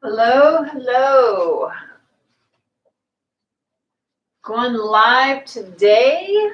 Hello, hello. Going live today.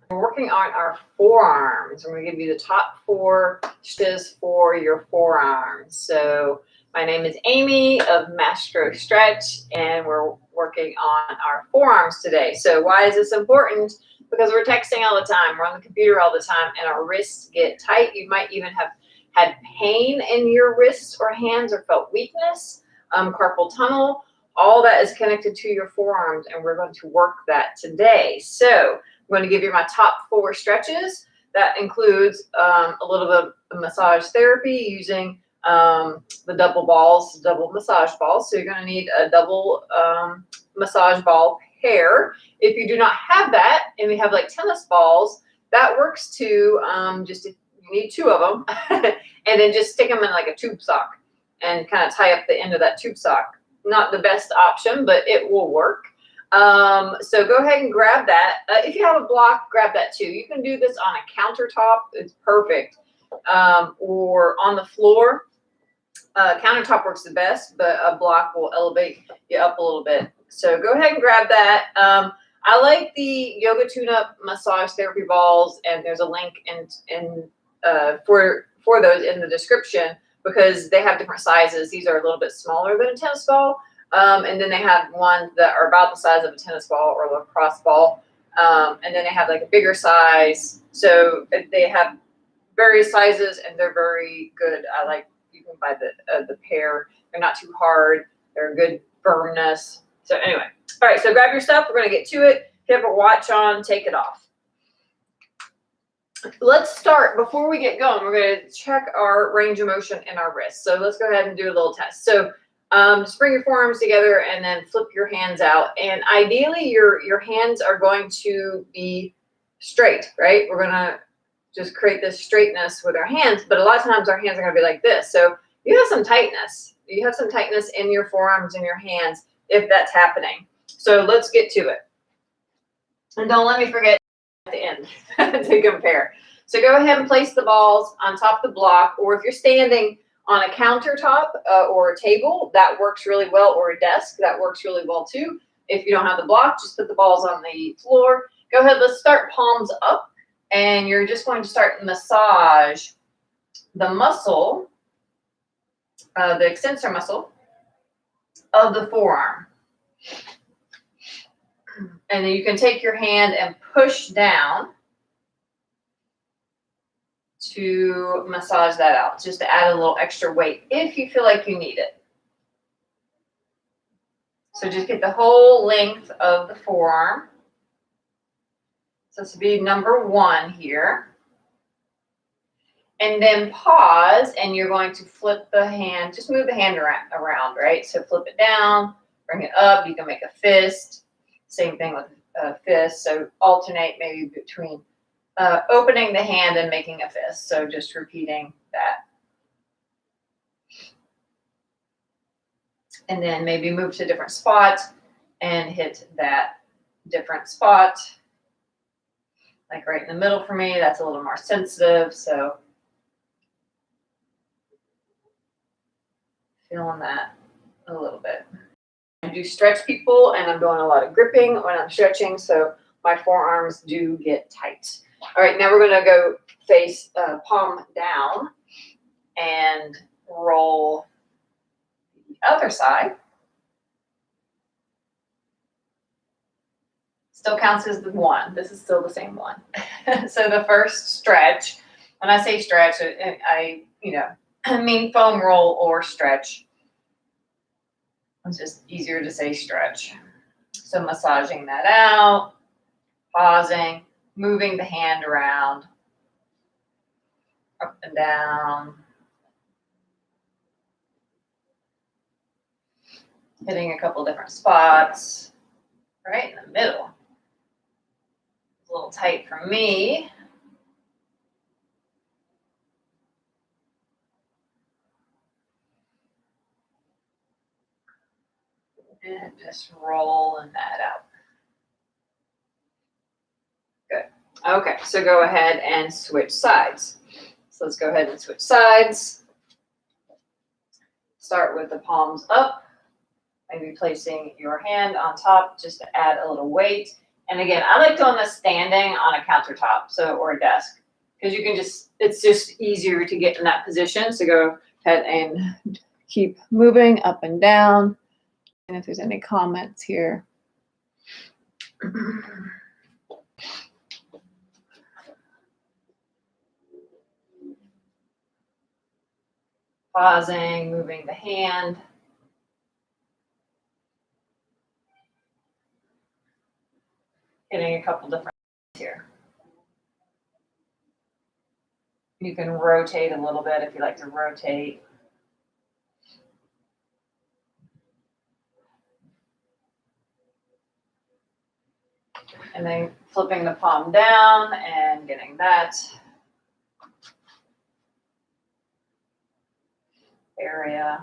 We're working on our forearms. I'm going to give you the top 4 stretches for your forearms. So my name is Amy of Mastro Stretch, and we're working on our forearms today. So why is this important? Because we're texting all the time. We're on the computer all the time, and our wrists get tight. You might even have had pain in your wrists or hands or felt weakness, carpal tunnel. All that is connected to your forearms, and we're going to work that today. So I'm going to give you my top 4 stretches. That includes a little bit of massage therapy using the double massage balls. So you're going to need a double massage ball pair. If you do not have that, and we have like tennis balls, that works too. You need 2 of them, and then just stick them in like a tube sock and kind of tie up the end of that tube sock. Not the best option, but it will work. So go ahead and grab that. If you have a block, grab that too. You can do this on a countertop. It's perfect. Or on the floor. Countertop works the best, but a block will elevate you up a little bit. So go ahead and grab that. I like the Yoga Tune-Up massage therapy balls, and there's a link for those in the description, because they have different sizes. These are a little bit smaller than a tennis ball. And then they have ones that are about the size of a tennis ball or a lacrosse ball. And then they have like a bigger size. So they have various sizes, and they're very good. You can buy the pair. They're not too hard. They're good firmness. So anyway, all right, so grab your stuff. We're going to get to it. If you have a watch on, take it off. Let's start. Before we get going, we're going to check our range of motion in our wrists. So let's go ahead and do a little test. So just bring your forearms together and then flip your hands out. And ideally, your hands are going to be straight, right? We're going to just create this straightness with our hands, but a lot of times our hands are going to be like this. So you have some tightness. You have some tightness in your forearms and your hands if that's happening. So let's get to it. And don't let me forget at the end to compare. So go ahead and place the balls on top of the block, or if you're standing on a countertop or a table, that works really well, or a desk, that works really well too. If you don't have the block, just put the balls on the floor. Go ahead, let's start palms up, and you're just going to start to massage the muscle, the extensor muscle of the forearm. And then you can take your hand and push down to massage that out, just to add a little extra weight if you feel like you need it. So just get the whole length of the forearm. So this will be number 1 here. And then pause, and you're going to flip the hand, just move the hand around, right? So flip it down, bring it up. You can make a fist. Same thing with a fist. So alternate maybe between opening the hand and making a fist. So just repeating that. And then maybe move to a different spot and hit that different spot. Like right in the middle for me, that's a little more sensitive. So feeling that a little bit. I do stretch people, and I'm doing a lot of gripping when I'm stretching, so my forearms do get tight. All right, now we're going to go face palm down and roll the other side. Still counts as the 1. This is still the same one. So the first stretch, when I say stretch, I mean foam roll or stretch. It's just easier to say stretch. So massaging that out, pausing, moving the hand around, up and down, hitting a couple different spots, right in the middle. It's a little tight for me. And just rolling that out. Good. Okay, so go ahead and switch sides. So let's go ahead and switch sides. start with the palms up, maybe placing your hand on top just to add a little weight. And again, I like doing this standing on a countertop, or a desk, because you can it's just easier to get in that position. So go ahead and keep moving up and down. And if there's any comments here. Pausing, moving the hand. Getting a couple different here. You can rotate a little bit if you like to rotate. And then flipping the palm down and getting that area.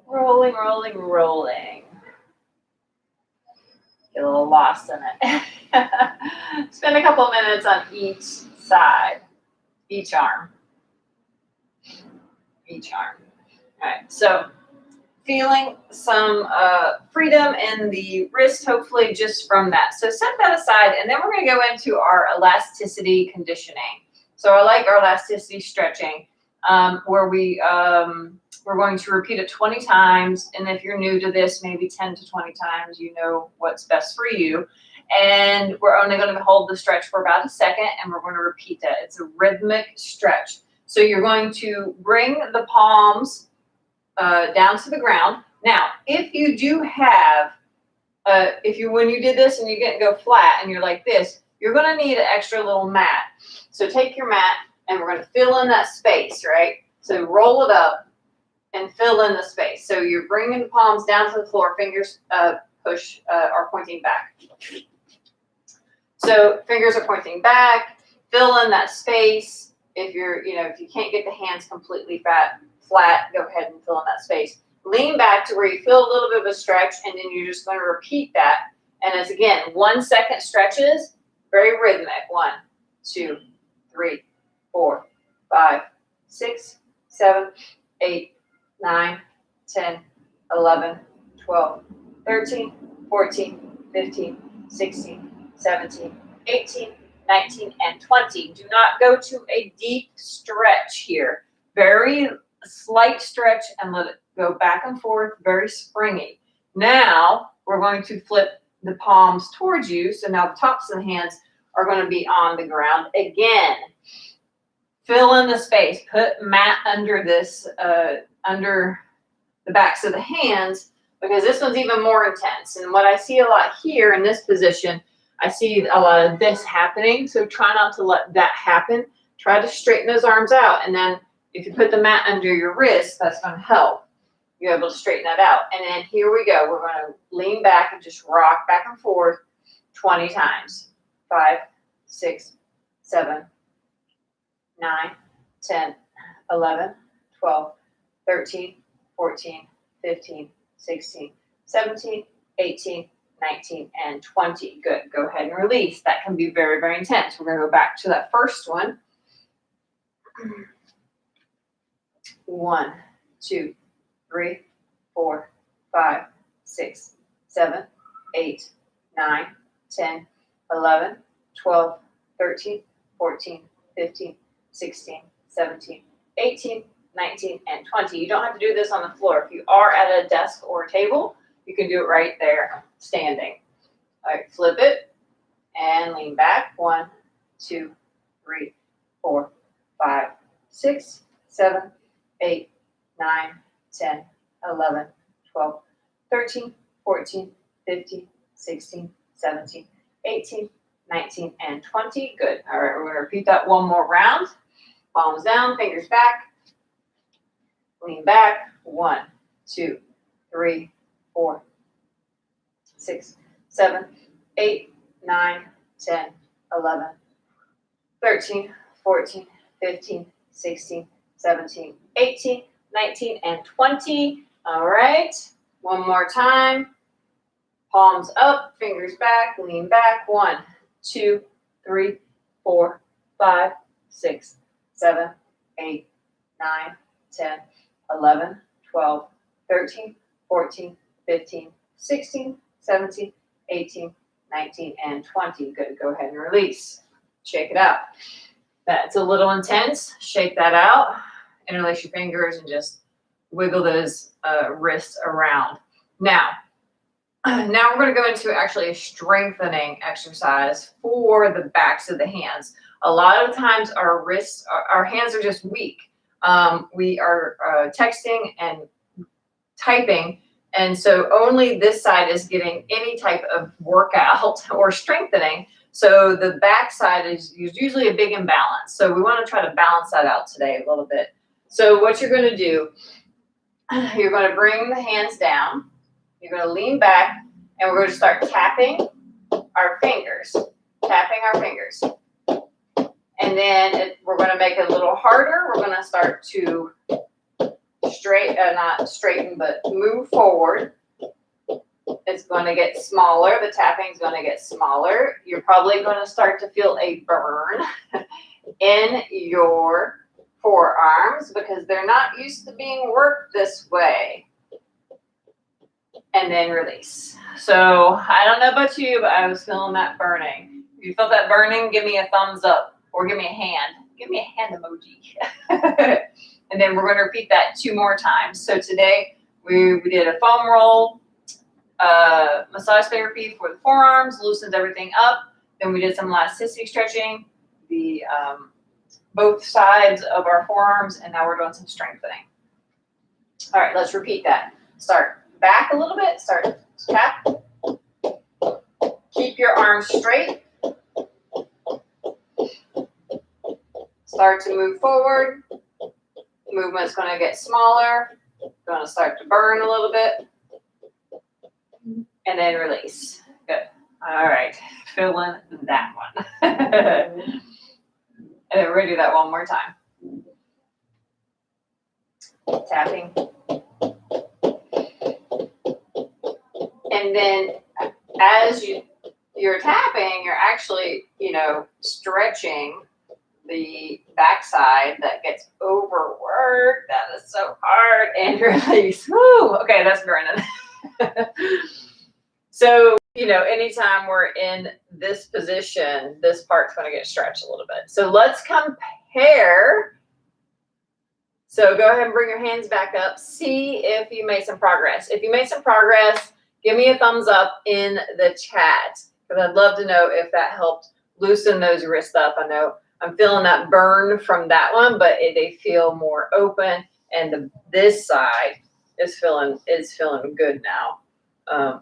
Rolling, rolling, rolling. Get a little lost in it. Spend a couple of minutes on each side, each arm. Each arm. All right, so feeling some freedom in the wrist, hopefully just from that. So set that aside, and then we're going to go into our elasticity conditioning. So I like our elasticity stretching, where we're going to repeat it 20 times. And if you're new to this, maybe 10 to 20 times, you know what's best for you. And we're only going to hold the stretch for about a second, and we're going to repeat that. It's a rhythmic stretch. So you're going to bring the palms down to the ground. Now, if you do have, when you did this and you get go flat and you're like this, you're going to need an extra little mat. So take your mat, and we're going to fill in that space, right? So roll it up and fill in the space. So you're bringing the palms down to the floor, fingers are pointing back. So fingers are pointing back, fill in that space. If if you can't get the hands completely flat, go ahead and fill in that space. Lean back to where you feel a little bit of a stretch, and then you're just going to repeat that. And it's, again, 1 second stretches, very rhythmic. 1, 2, 3, 4, 5, 6, 7, 8, 9, 10, 11, 12, 13, 14, 15, 16, 17, 18, 19, and 20. Do not go to a deep stretch here. Very slight stretch, and let it go back and forth, very springy. Now we're going to flip the palms towards you. So now the tops of the hands are going to be on the ground. Again, fill in the space. Put mat under this, under the backs of the hands, because this one's even more intense. And what I see a lot here in this position, I see a lot of this happening. So try not to let that happen. Try to straighten those arms out. And then if you put the mat under your wrist, that's going to help. You're able to straighten that out. And then here we go. We're going to lean back and just rock back and forth 20 times. 5, 6, 7, 9, 10, 11, 12, 13, 14, 15, 16, 17, 18, 19, and 20. Good. Go ahead and release. That can be very, very intense. We're going to go back to that first one. 1, 2, 3, 4, 5, 6, 7, 8, 9, 10, 11, 12, 13, 14, 15, 16, 17, 18, 19, and 20. You don't have to do this on the floor. If you are at a desk or a table, you can do it right there, standing. All right, flip it and lean back. 1, 2, 3, 4, 5, 6, 7, 8, 9, 10, 11, 12, 13, 14, 15, 16, 17, 18, 19, and 20. Good. All right, we're going to repeat that one more round. Palms down, fingers back. Lean back. 1, 2, 3, 4, 6, 7, 8, 9, 10, 11, 13, 14, 15, 16, 17, 18, 19, and 20. All right. One more time. Palms up, fingers back, lean back. 1, 2, 3, 4, 5, 6, 7, 8, 9, 10, 11, 12, 13, 14, 15, 16, 17, 18, 19, and 20. Good. Go ahead and release. Shake it out. That's a little intense. Shake that out. Interlace your fingers and just wiggle those wrists around. Now we're going to go into actually a strengthening exercise for the backs of the hands. A lot of times our wrists, our hands are just weak. We are texting and typing, and so only this side is getting any type of workout or strengthening. So the back side is usually a big imbalance. So we want to try to balance that out today a little bit. So what you're going to do, you're going to bring the hands down. You're going to lean back, and we're going to start tapping our fingers. Tapping our fingers. And then we're going to make it a little harder. We're going to start to not straighten, but move forward. It's going to get smaller. The tapping is going to get smaller. You're probably going to start to feel a burn in your forearms because they're not used to being worked this way. And then release. So I don't know about you, but I was feeling that burning. If you felt that burning, give me a thumbs up or give me a hand. Give me a hand emoji. And then we're going to repeat that 2 more times. So today we did a foam roll, massage therapy for the forearms, loosened everything up. Then we did some elasticity stretching, the both sides of our forearms, and now we're doing some strengthening. All right, let's repeat that. Start back a little bit. Start tap. Keep your arms straight. Start to move forward. Movement's going to get smaller. Going to start to burn a little bit. And then release. Good. All right. Feeling that one. And then we're going to do that one more time. Tapping. And then as you're tapping, you're actually, stretching the backside that gets overworked. That is so hard. And release. Woo! Okay, that's burning. So, anytime we're in this position, this part's going to get stretched a little bit. So let's compare. So go ahead and bring your hands back up. See if you made some progress. If you made some progress, give me a thumbs up in the chat because I'd love to know if that helped loosen those wrists up. I know I'm feeling that burn from that one, but they feel more open, and this side is feeling good now.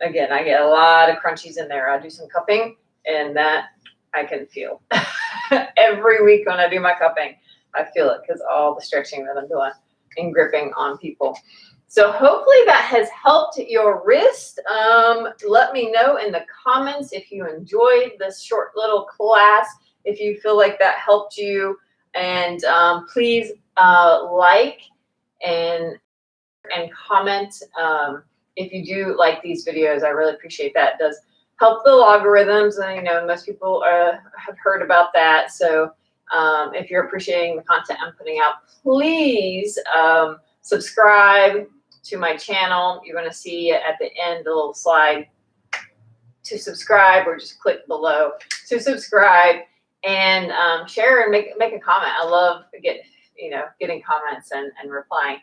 Again, I get a lot of crunchies in there. I do some cupping, and that I can feel every week when I do my cupping. I feel it because all the stretching that I'm doing and gripping on people. So hopefully that has helped your wrist. Let me know in the comments if you enjoyed this short little class, if you feel like that helped you. And please like and comment if you do like these videos. I really appreciate that. It does help the logarithms, and most people have heard about that. So if you're appreciating the content I'm putting out, please subscribe to my channel. You're going to see at the end a little slide to subscribe, or just click below to subscribe, and share and make a comment. I love getting comments and replying.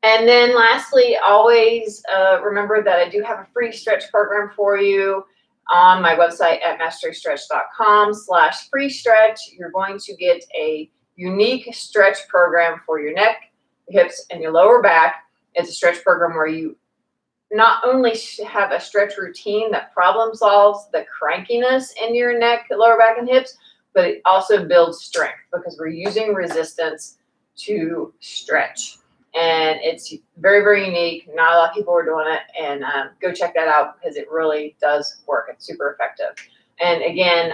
And then lastly, always remember that I do have a free stretch program for you on my website at mastrostretch.com/free stretch. You're going to get a unique stretch program for your neck, hips, and your lower back. It's a stretch program where you not only have a stretch routine that problem solves the crankiness in your neck, lower back, and hips, but it also builds strength because we're using resistance to stretch. And it's very, very unique. Not a lot of people are doing it. And go check that out because it really does work. It's super effective. And again,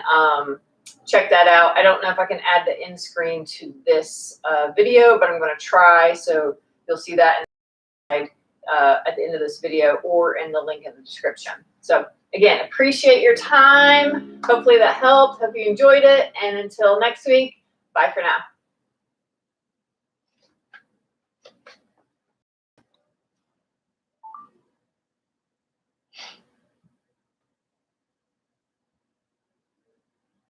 check that out. I don't know if I can add the end screen to this video, but I'm going to try. So you'll see that at the end of this video or in the link in the description. So again, appreciate your time. Hopefully that helped. Hope you enjoyed it. And until next week, bye for now.